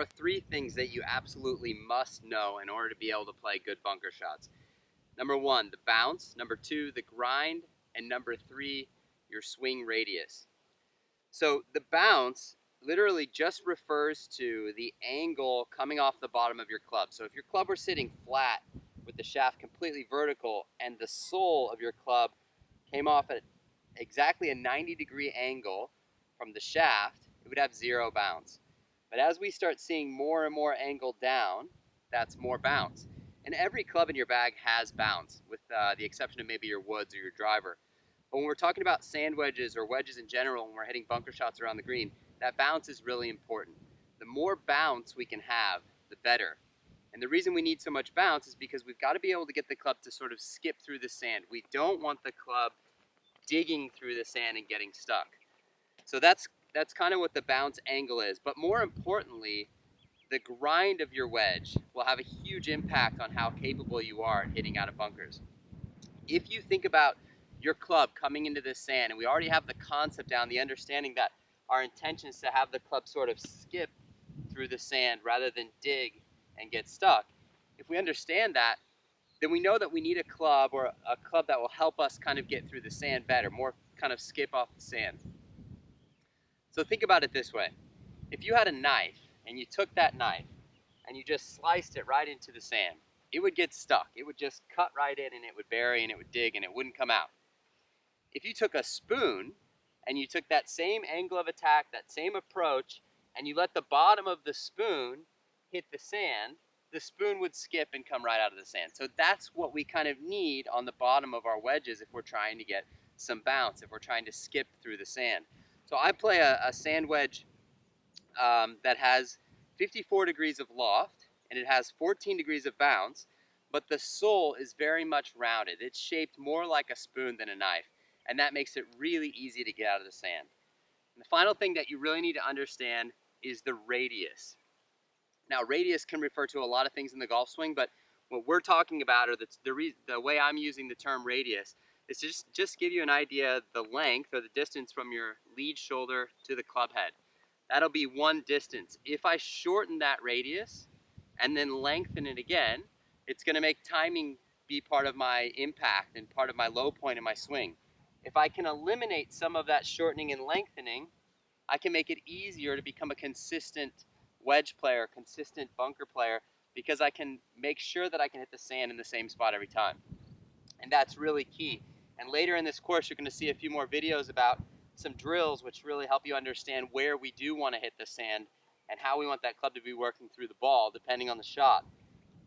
are three things that you absolutely must know in order to be able to play good bunker shots. Number one, the bounce. Number two, the grind. And number three, your swing radius. So the bounce literally just refers to the angle coming off the bottom of your club. So if your club were sitting flat with the shaft completely vertical and the sole of your club came off at exactly a 90-degree angle from the shaft, it would have zero bounce. But as we start seeing more and more angle down, that's more bounce. And every club in your bag has bounce, with the exception of maybe your woods or your driver. But when we're talking about sand wedges or wedges in general, when we're hitting bunker shots around the green, that bounce is really important. The more bounce we can have, the better. And the reason we need so much bounce is because we've got to be able to get the club to sort of skip through the sand. We don't want the club digging through the sand and getting stuck. So that's kind of what the bounce angle is. But more importantly, the grind of your wedge will have a huge impact on how capable you are at hitting out of bunkers. If you think about your club coming into this sand, and we already have the concept down, the understanding that our intention is to have the club sort of skip through the sand rather than dig and get stuck. If we understand that, then we know that we need a club or a club that will help us kind of get through the sand better, more kind of skip off the sand. So think about it this way. If you had a knife and you took that knife and you just sliced it right into the sand, it would get stuck. It would just cut right in and it would bury and it would dig and it wouldn't come out. If you took a spoon and you took that same angle of attack, that same approach, and you let the bottom of the spoon hit the sand, the spoon would skip and come right out of the sand. So that's what we kind of need on the bottom of our wedges if we're trying to get some bounce, if we're trying to skip through the sand. So I play a sand wedge that has 54 degrees of loft and it has 14 degrees of bounce, but the sole is very much rounded. It's shaped more like a spoon than a knife, and that makes it really easy to get out of the sand. And the final thing that you really need to understand is the radius. Now, radius can refer to a lot of things in the golf swing, but what we're talking about, or the way I'm using the term radius, is to just give you an idea of the length or the distance from your lead shoulder to the club head. That'll be one distance. If I shorten that radius and then lengthen it again, it's going to make timing be part of my impact and part of my low point in my swing. If I can eliminate some of that shortening and lengthening, I can make it easier to become a consistent wedge player, consistent bunker player, because I can make sure that I can hit the sand in the same spot every time. And that's really key. And later in this course, you're going to see a few more videos about some drills which really help you understand where we do want to hit the sand and how we want that club to be working through the ball depending on the shot.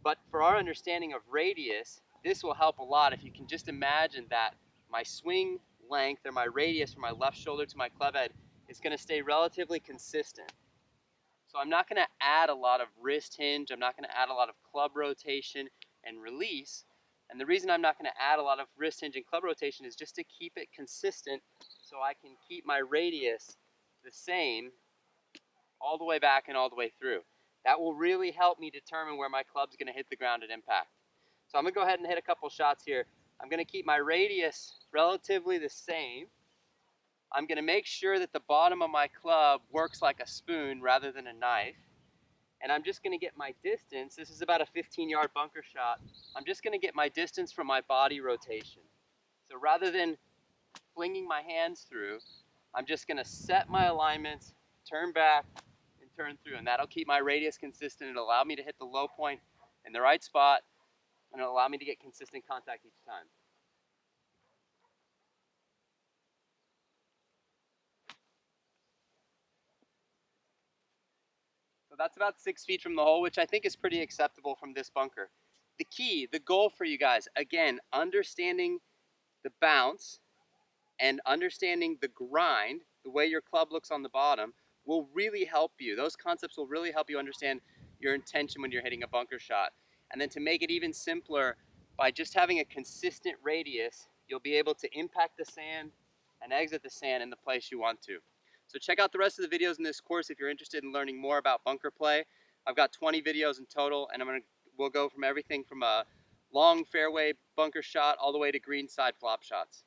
But for our understanding of radius, this will help a lot if you can just imagine that my swing length or my radius from my left shoulder to my club head is going to stay relatively consistent. So I'm not going to add a lot of wrist hinge, I'm not going to add a lot of club rotation and release. And the reason I'm not going to add a lot of wrist hinge and club rotation is just to keep it consistent so I can keep my radius the same all the way back and all the way through. That will really help me determine where my club's going to hit the ground at impact. So I'm going to go ahead and hit a couple shots here. I'm going to keep my radius relatively the same. I'm going to make sure that the bottom of my club works like a spoon rather than a knife. And I'm just going to get my distance. This is about a 15-yard bunker shot. I'm just going to get my distance from my body rotation. So rather than flinging my hands through, I'm just going to set my alignments, turn back, and turn through. And that'll keep my radius consistent. It'll allow me to hit the low point in the right spot, and it'll allow me to get consistent contact each time. So that's about 6 feet from the hole, which I think is pretty acceptable from this bunker. The key, the goal for you guys, again, understanding the bounce and understanding the grind, the way your club looks on the bottom, will really help you. Those concepts will really help you understand your intention when you're hitting a bunker shot. And then to make it even simpler, by just having a consistent radius, you'll be able to impact the sand and exit the sand in the place you want to. So check out the rest of the videos in this course if you're interested in learning more about bunker play. I've got 20 videos in total, and we'll go from everything from a long fairway bunker shot all the way to greenside flop shots.